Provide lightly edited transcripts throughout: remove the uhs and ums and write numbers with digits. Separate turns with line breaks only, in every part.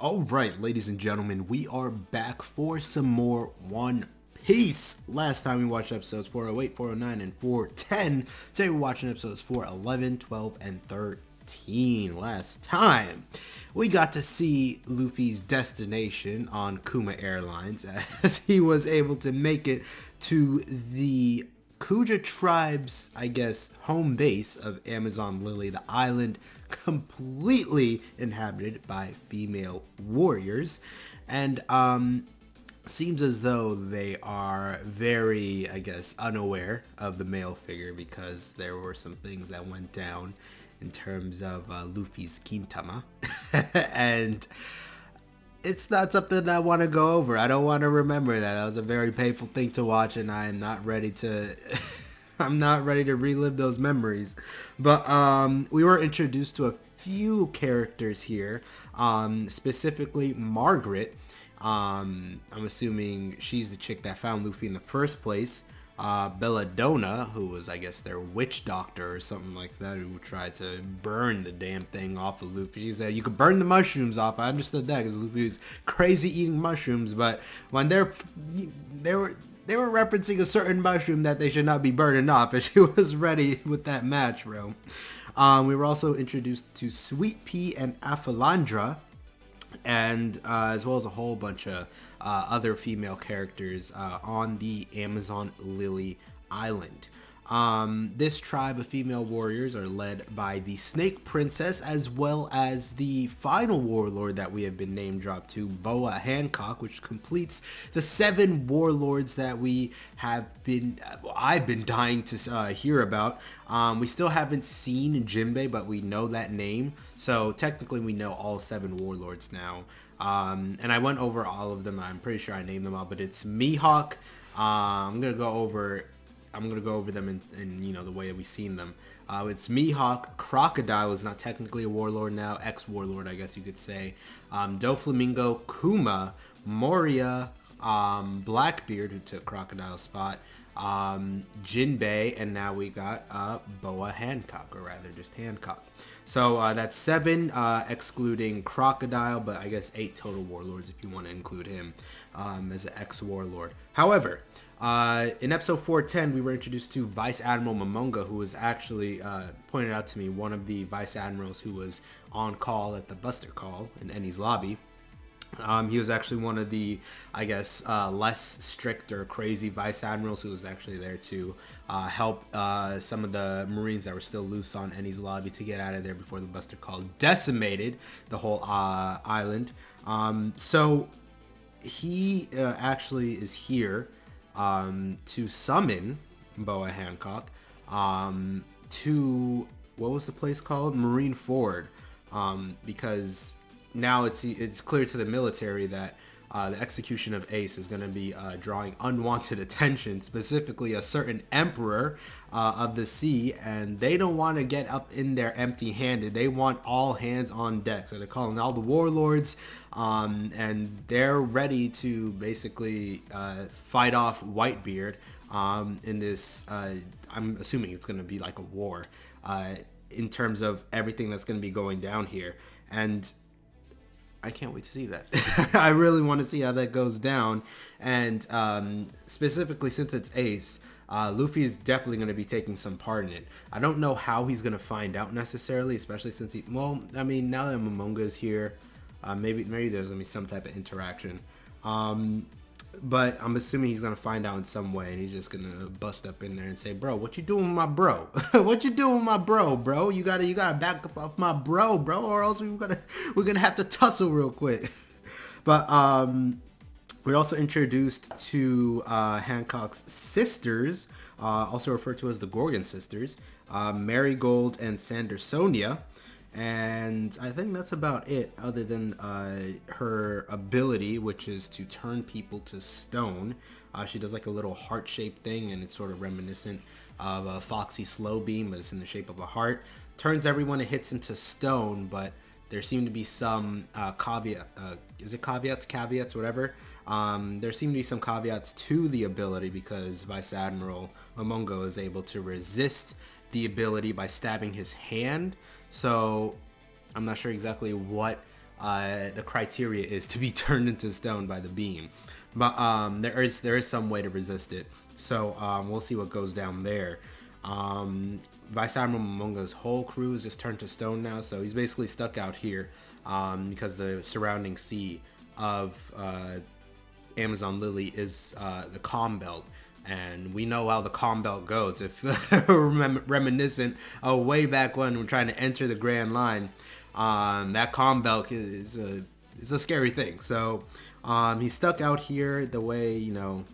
Alright, ladies and gentlemen, we are back for some more One Piece. Last time we watched episodes 408, 409, and 410. Today we're watching episodes 411, 12, and 13. Last time, we got to see Luffy's destination on Kuma Airlines as he was able to make it to the Kuja tribe's, I guess, home base of Amazon Lily, the island completely inhabited by female warriors. And seems as though they are very, I guess, unaware of the male figure because there were some things that went down in terms of Luffy's Kintama. And it's not something I want to go over. I don't want to remember that. That was a very painful thing to watch, and I am not ready to I'm not ready to relive those memories. But we were introduced to a few characters here, specifically Margaret. I'm assuming she's the chick that found Luffy in the first place. Belladonna, who was, I guess, their witch doctor or something like that, who tried to burn the damn thing off of Luffy. She said, you could burn the mushrooms off. I understood that because Luffy was crazy eating mushrooms, but when they were referencing a certain mushroom that they should not be burning off, and she was ready with that match, bro. We were also introduced to Sweet Pea and Aphalandra, and as well as a whole bunch of other female characters on the Amazon Lily Island. This tribe of female warriors are led by the Snake Princess, as well as the final warlord that we have been name dropped to, Boa Hancock, which completes the 7 warlords that we have been, I've been dying to hear about. We still haven't seen Jinbei, but we know that name, so technically we know all 7 warlords now. And I went over all of them. I'm pretty sure I named them all, but it's Mihawk. I'm gonna go over them in you know, the way that we've seen them. It's Mihawk. Crocodile is not technically a warlord now, ex-warlord, I guess you could say. Doflamingo, Kuma, Moria, Blackbeard, who took Crocodile's spot, Jinbei, and now we got Boa Hancock, or rather just Hancock. So that's 7, excluding Crocodile, but I guess 8 total warlords if you want to include him as an ex-warlord. However, in episode 410, we were introduced to Vice Admiral Momonga, who was actually pointed out to me, one of the Vice Admirals who was on call at the Buster Call in Eni's lobby. He was actually one of the, I guess, less strict or crazy Vice Admirals who was actually there to help some of the Marines that were still loose on Eni's lobby to get out of there before the Buster Call decimated the whole island. So he actually is here to summon Boa Hancock to, what was the place called? Marine Ford, because now it's clear to the military that the execution of Ace is going to be drawing unwanted attention, specifically a certain emperor of the sea, and they don't want to get up in there empty-handed. They want all hands on deck, so they're calling all the warlords, and they're ready to basically fight off Whitebeard in this, I'm assuming it's going to be like a war in terms of everything that's going to be going down here, and I can't wait to see that. I really want to see how that goes down. And specifically since it's Ace, Luffy is definitely going to be taking some part in it. I don't know how he's going to find out necessarily, especially since he, well, I mean, now that Momonga is here, maybe there's going to be some type of interaction. But I'm assuming he's going to find out in some way, and he's just going to bust up in there and say, bro, what you doing with my bro? What you doing with my bro? You gotta back up off my bro, or else we're going to have to tussle real quick. But we're also introduced to Hancock's sisters, also referred to as the Gorgon sisters, Marigold and Sandersonia. And I think that's about it, other than her ability, which is to turn people to stone. She does like a little heart-shaped thing, and it's sort of reminiscent of a Foxy Slow Beam, but it's in the shape of a heart. Turns everyone it hits into stone, but there seem to be some caveats, whatever. There seem to be some caveats to the ability, because Vice Admiral Momonga is able to resist the ability by stabbing his hand. So I'm not sure exactly what the criteria is to be turned into stone by the beam. But there is some way to resist it. So we'll see what goes down there. Vice Admiral Momonga's whole crew is just turned to stone now, so he's basically stuck out here because the surrounding sea of Amazon Lily is the calm belt. And we know how the calm belt goes. If reminiscent of way back when we're trying to enter the Grand Line, that calm belt is a scary thing. So he's stuck out here. The way, you know,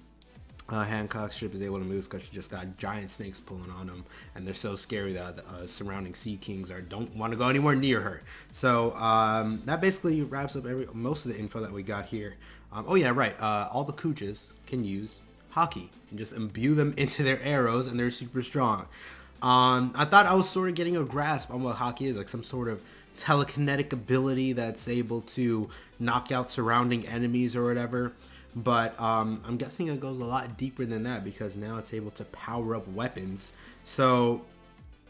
Hancock's ship is able to move because she just got giant snakes pulling on him, and they're so scary that the surrounding sea kings don't want to go anywhere near her. So that basically wraps up most of the info that we got here. Oh yeah, right. All the Kujas can use HAKI and just imbue them into their arrows, and they're super strong. I thought I was sort of getting a grasp on what HAKI is, like some sort of telekinetic ability that's able to knock out surrounding enemies or whatever. But I'm guessing it goes a lot deeper than that, because now it's able to power up weapons. So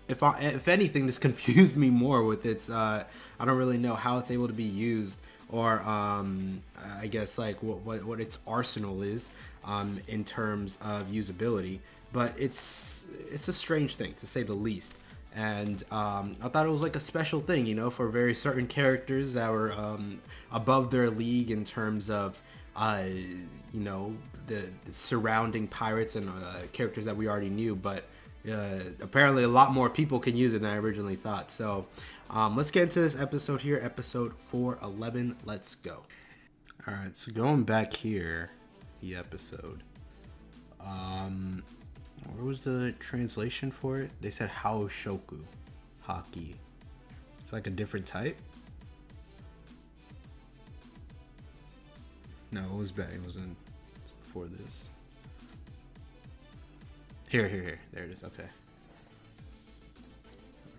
if anything, this confused me more with its I don't really know how it's able to be used, or I guess like what its arsenal is in terms of usability. But it's a strange thing, to say the least. And I thought it was like a special thing, you know, for very certain characters that were above their league in terms of you know, the surrounding pirates and characters that we already knew. But apparently a lot more people can use it than I originally thought. So let's get into this episode here, episode 411. Let's go. All right, so going back here, the episode, where was the translation for it? They said Haoshoku HAKI. It's like a different type. No, it was bad. It wasn't before this. Here. There it is. Okay.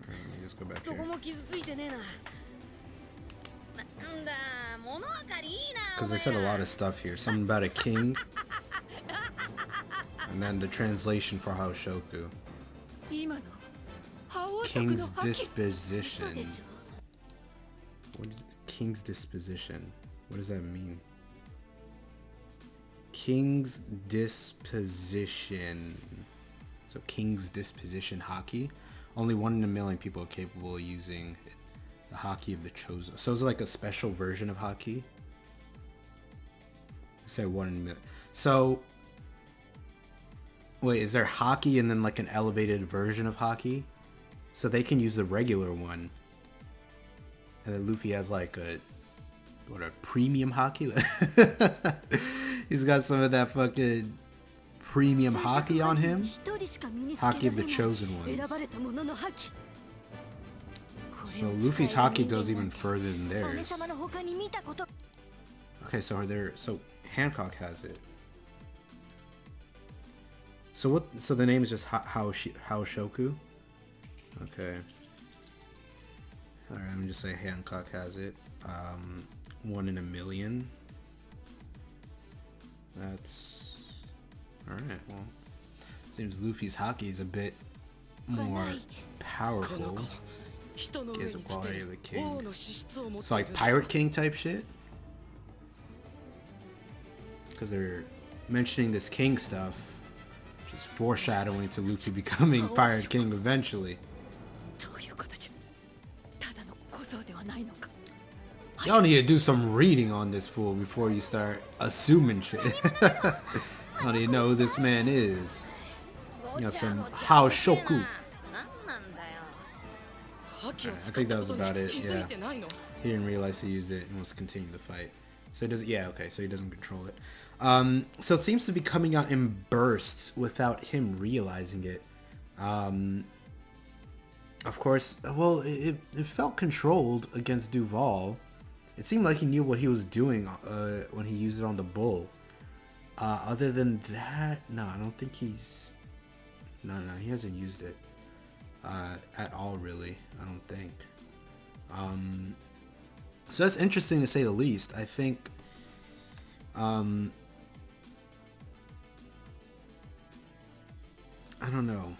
Alright, let me just go back here. Because they said a lot of stuff here. Something about a king. And then the translation for Haoshoku. King's disposition. What is King's disposition? What does that mean? King's disposition. So King's disposition HAKI. Only 1 in a million people are capable of using the HAKI of the chosen. So is it like a special version of HAKI? Say 1 in a million. So wait, is there HAKI and then like an elevated version of HAKI? So they can use the regular one, and then Luffy has like a premium HAKI. He's got some of that fucking premium HAKI on him. HAKI of the chosen ones. So Luffy's HAKI goes even further than theirs. Okay, so Hancock has it. So what? So the name is just Haoshoku. Okay. All right, let me just say Hancock has it. 1 in a million. That's all right. Well, seems Luffy's HAKI is a bit more powerful. Gives the quality of the king. So like Pirate King type shit. Because they're mentioning this king stuff, which is foreshadowing to Luffy becoming Pirate King eventually. Y'all need to do some reading on this fool before you start assuming shit. Y'all need to know who this man is. You know, some Haoshoku. Okay, I think that was about it. Yeah, he didn't realize he used it and wants to continue the fight. So he doesn't. Yeah, okay. So he doesn't control it. So it seems to be coming out in bursts without him realizing it. Of course, well, it felt controlled against Duval. It seemed like he knew what he was doing when he used it on the bull. Other than that, no, I don't think he's... No, he hasn't used it at all, really. I don't think. So that's interesting to say the least. I think... I don't know.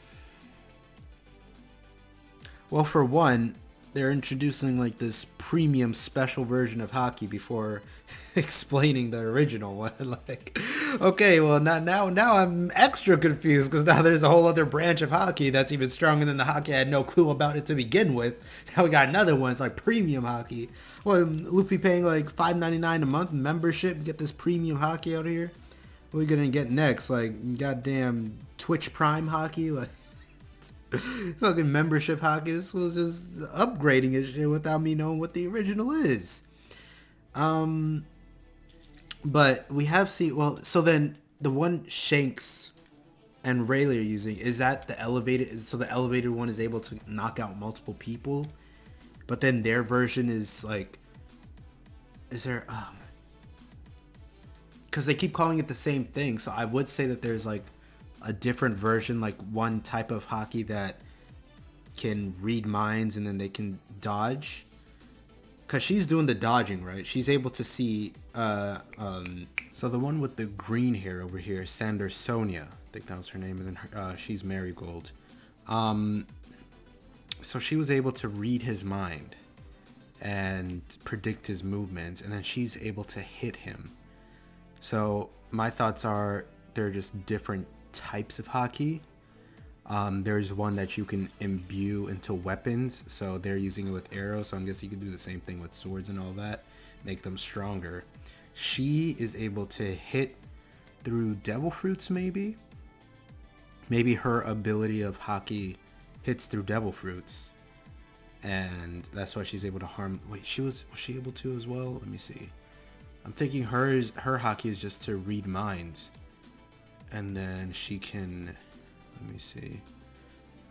Well, for one, they're introducing like this premium special version of HAKI before explaining the original one. Like, okay, well now I'm extra confused because now there's a whole other branch of HAKI that's even stronger than the HAKI I had no clue about it to begin with. Now we got another one. It's like premium HAKI. Well, Luffy paying like $5.99 a month membership to get this premium HAKI out of here. What are we gonna get next? Like goddamn Twitch Prime HAKI? Like fucking membership HAKI. This was just upgrading his shit without me knowing what the original is. But we have seen, well, so then the one Shanks and Rayleigh are using, is that the elevated, so the elevated one is able to knock out multiple people, but then their version is like, is there, because they keep calling it the same thing, so I would say that there's like a different version, like one type of HAKI that can read minds and then they can dodge. Because she's doing the dodging, right? She's able to see, so the one with the green hair over here, Sander Sonia, I think that was her name, and then she's Marigold. So she was able to read his mind and predict his movements, and then she's able to hit him. So my thoughts are they're just different types of HAKI. There's one that you can imbue into weapons, so they're using it with arrows, so I'm guessing you can do the same thing with swords and all that, make them stronger. She is able to hit through devil fruits, maybe her ability of HAKI hits through devil fruits, and that's why she's able to harm. Wait, was she able to as well? Let me see. I'm thinking her HAKI is just to read minds, and then she can, let me see.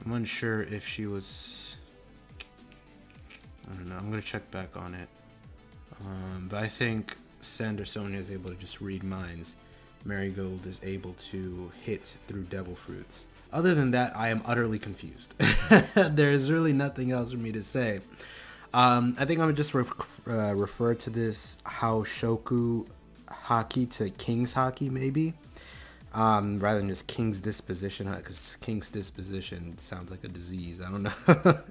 I'm unsure if she was, I don't know, I'm gonna check back on it. But I think Sander Sonia is able to just read minds. Marigold is able to hit through devil fruits. Other than that, I am utterly confused. There's really nothing else for me to say. I think I'm gonna just refer to this Haoshoku HAKI to King's HAKI, maybe. Rather than just King's Disposition, because King's Disposition sounds like a disease. I don't know.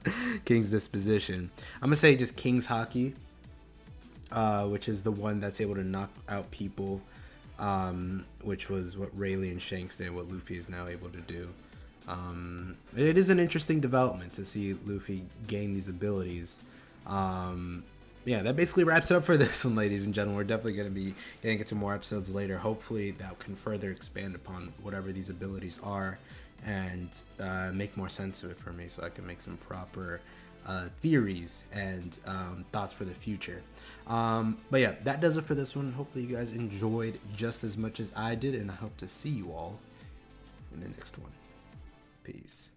King's Disposition. I'm gonna say just King's HAKI, which is the one that's able to knock out people, which was what Rayleigh and Shanks did, what Luffy is now able to do. It is an interesting development to see Luffy gain these abilities. Yeah, that basically wraps it up for this one, ladies and gentlemen. We're definitely going to be getting into more episodes later. Hopefully that can further expand upon whatever these abilities are and make more sense of it for me, so I can make some proper theories and thoughts for the future. But yeah, that does it for this one. Hopefully you guys enjoyed just as much as I did, and I hope to see you all in the next one. Peace.